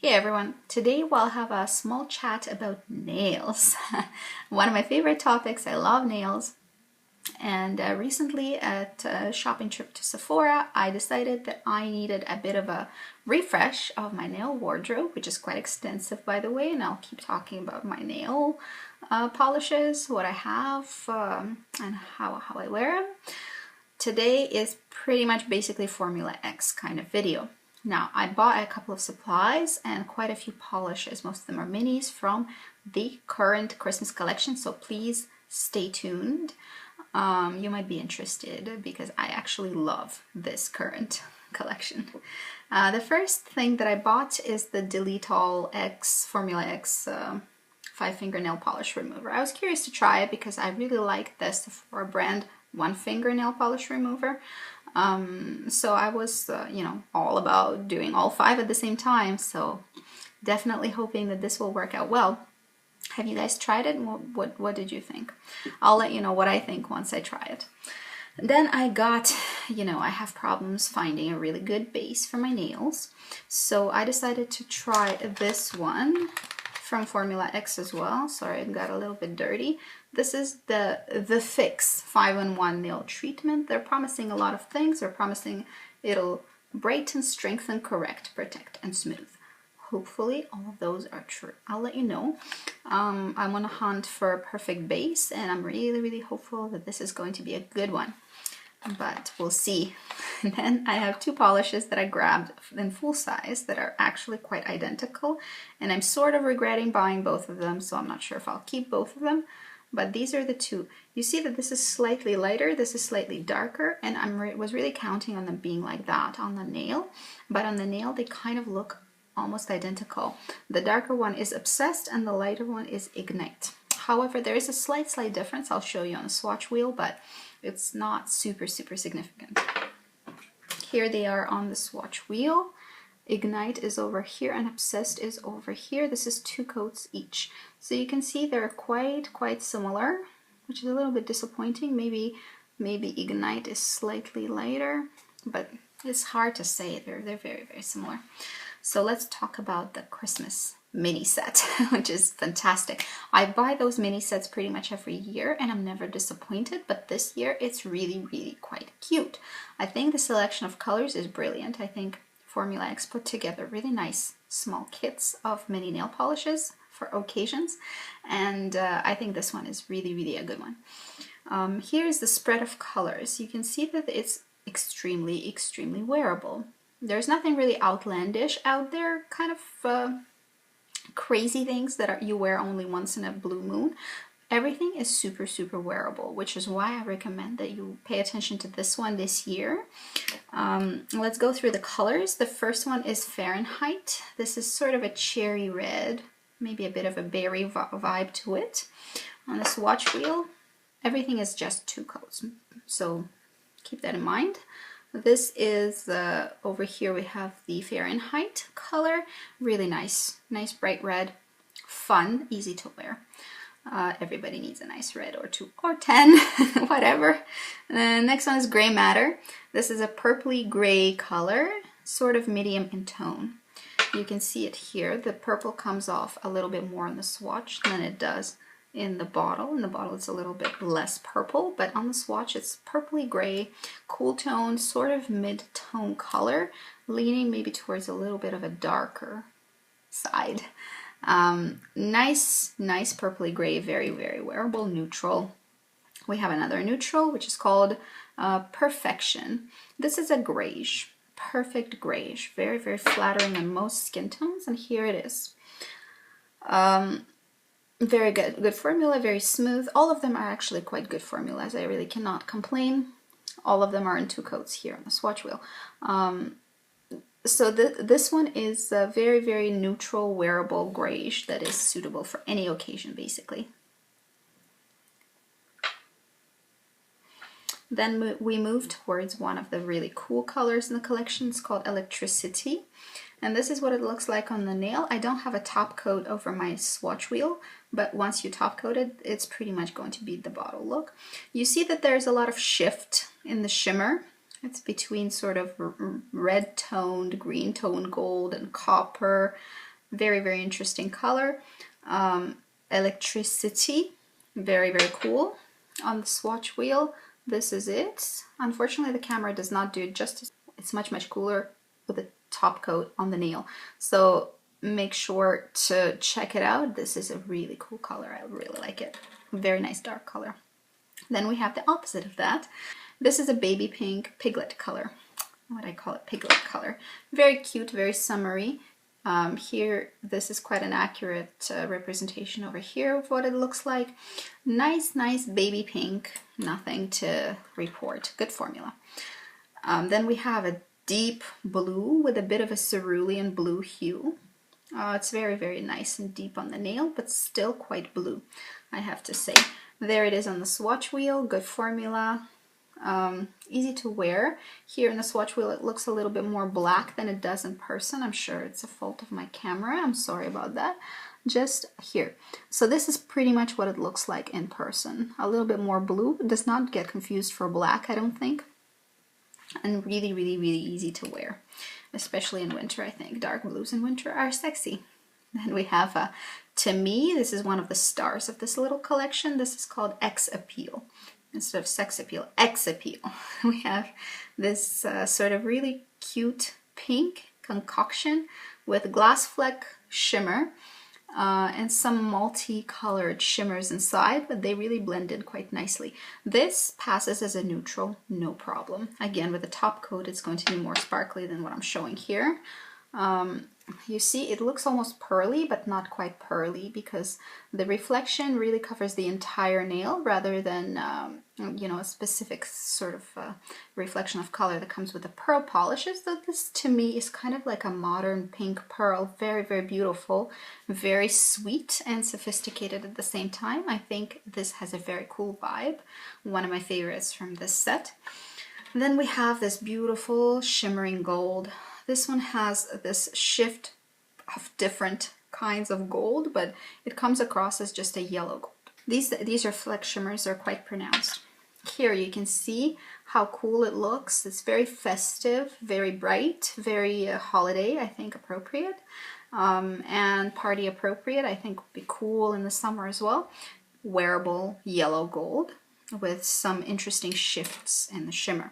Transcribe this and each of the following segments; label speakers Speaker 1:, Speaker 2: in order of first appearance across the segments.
Speaker 1: Hey everyone, today we'll have a small chat about nails. One of my favorite topics. I love nails. And recently at a shopping trip to Sephora, I decided that I needed a bit of a refresh of my nail wardrobe, which is quite extensive by the way, and I'll keep talking about my nail polishes, what I have, and how I wear them. Today is pretty much basically Formula X kind of video. Now, I bought a couple of supplies and quite a few polishes. Most of them are minis from the current Christmas collection, so please stay tuned. You might be interested because I actually love this current collection. The first thing that I bought is the Delete All X Formula X 5-finger nail polish remover. I was curious to try it because I really like the Sephora brand 1-finger nail polish remover. So I was, all about doing all 5 at the same time. So definitely hoping that this will work out well. Have you guys tried it? What did you think? I'll let you know what I think once I try it. Then I got, I have problems finding a really good base for my nails. So I decided to try this one from Formula X as well. Sorry, it got a little bit dirty. This is the Fix 5-in-1 nail treatment. They're promising a lot of things. They're promising it'll brighten, strengthen, correct, protect, and smooth. Hopefully all of those are true. I'll let you know. I'm on a hunt for a perfect base, and I'm really hopeful that this is going to be a good one. But we'll see. And then I have 2 polishes that I grabbed in full size that are actually quite identical, and I'm sort of regretting buying both of them, so I'm not sure if I'll keep both of them. But these are the 2. You see that this is slightly lighter, this is slightly darker, and I was really counting on them being like that on the nail. But on the nail, they kind of look almost identical. The darker one is Obsessed and the lighter one is Ignite. However, there is a slight difference. I'll show you on the swatch wheel, but it's not super significant. Here they are on the swatch wheel. Ignite is over here and Obsessed is over here. This is 2 coats each. So you can see they're quite similar, which is a little bit disappointing. Maybe Ignite is slightly lighter, but it's hard to say. They're very similar. So let's talk about the Christmas mini set, which is fantastic. I buy those mini sets pretty much every year and I'm never disappointed, but this year it's really quite cute. I think the selection of colors is brilliant. I think Formula X put together really nice small kits of mini nail polishes for occasions, and I think this one is really a good one. Here's the spread of colors. You can see that it's extremely wearable. There's nothing really outlandish out there, kind of crazy things that you wear only once in a blue moon. Everything is super wearable, which is why I recommend that you pay attention to this one this year. Let's go through the colors. The first one is Fahrenheit. This is sort of a cherry red, maybe a bit of a berry vibe to it. On the swatch wheel, everything is just 2 coats, so keep that in mind. This is, over here we have the Fahrenheit color. Really nice bright red, fun, easy to wear. Everybody needs a nice red or 2 or 10, whatever. Next one is Gray Matter. This is a purpley gray color, sort of medium in tone. You can see it here. The purple comes off a little bit more on the swatch than it does in the bottle. In the bottle it's a little bit less purple, but on the swatch it's purpley gray, cool tone, sort of mid-tone color, leaning maybe towards a little bit of a darker side. Nice purpley gray, very wearable. Neutral. We have another neutral, which is called Perfection. This is a grayish, perfect grayish, very flattering on most skin tones, and here it is. Very good formula, very smooth. All of them are actually quite good formulas. I really cannot complain. All of them are in 2 coats here on the swatch wheel. So this one is a very neutral, wearable grayish that is suitable for any occasion, basically. Then we move towards one of the really cool colors in the collection. It's called Electricity. And this is what it looks like on the nail. I don't have a top coat over my swatch wheel, but once you top coat it, it's pretty much going to be the bottle look. You see that there's a lot of shift in the shimmer. It's between sort of red toned, green toned gold and copper. Very, very interesting color. Electricity, very, very cool. On the swatch wheel, this is it. Unfortunately, the camera does not do it justice. It's much, much cooler with a top coat on the nail. So make sure to check it out. This is a really cool color. I really like it. Very nice dark color. Then we have the opposite of that. This is a baby pink piglet color. What I call it, piglet color. Very cute, very summery. Here, this is quite an accurate representation over here of what it looks like. Nice, nice baby pink. Nothing to report. Good formula. Then we have a deep blue with a bit of a cerulean blue hue. It's very, very nice and deep on the nail, but still quite blue, I have to say. There it is on the swatch wheel. Good formula. Easy to wear. Here in the swatch wheel it looks a little bit more black than it does in person. I'm sure it's a fault of my camera. I'm sorry about that. Just here. So this is pretty much what it looks like in person. A little bit more blue. It does not get confused for black, I don't think. And really, really, really easy to wear. Especially in winter, I think. Dark blues in winter are sexy. Then we have, to me, this is one of the stars of this little collection. This is called X Appeal. Instead of sex appeal, X appeal. We have this sort of really cute pink concoction with glass fleck shimmer and some multicolored shimmers inside, but they really blend in quite nicely. This passes as a neutral, no problem. Again, with the top coat, it's going to be more sparkly than what I'm showing here. You see, it looks almost pearly, but not quite pearly because the reflection really covers the entire nail rather than, you know, a specific sort of reflection of color that comes with the pearl polishes. So this, to me, is kind of like a modern pink pearl. Very, very beautiful, very sweet and sophisticated at the same time. I think this has a very cool vibe. One of my favorites from this set. And then we have this beautiful shimmering gold. This one has this shift of different kinds of gold, but it comes across as just a yellow gold. These are fleck shimmers, they're quite pronounced. Here you can see how cool it looks. It's very festive, very bright, very holiday, I think appropriate, and party appropriate. I think would be cool in the summer as well. Wearable yellow gold with some interesting shifts in the shimmer.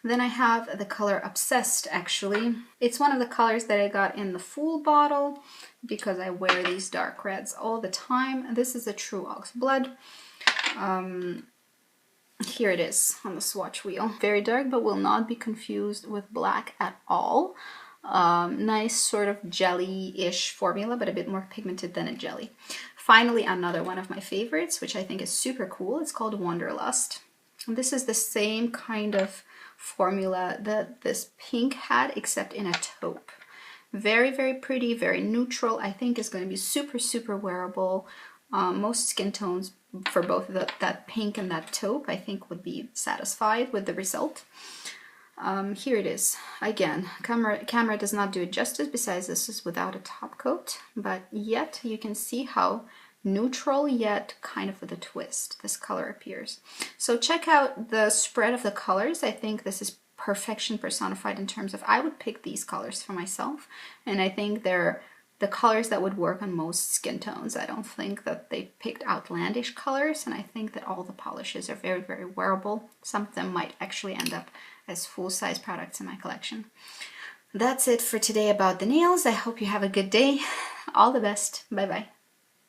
Speaker 1: Then I have the color Obsessed, actually. It's one of the colors that I got in the Fool bottle because I wear these dark reds all the time. This is a true Ox Blood. Here it is on the swatch wheel. Very dark, but will not be confused with black at all. Nice sort of jelly-ish formula, but a bit more pigmented than a jelly. Finally, another one of my favorites, which I think is super cool. It's called Wanderlust. And this is the same kind of formula that this pink had, except in a taupe. Very, very pretty, very neutral. I think is going to be super, super wearable. Most skin tones for both that pink and that taupe, I think, would be satisfied with the result. Here it is. Again, camera does not do it justice, besides this is without a top coat, but yet you can see how neutral yet kind of with a twist this color appears. So check out the spread of the colors. I think this is perfection personified in terms of I would pick these colors for myself, and I think they're the colors that would work on most skin tones. I don't think that they picked outlandish colors, and I think that all the polishes are very, very wearable. Some of them might actually end up as full-size products in my collection. That's it for today about the nails. I hope you have a good day. All the best. Bye-bye.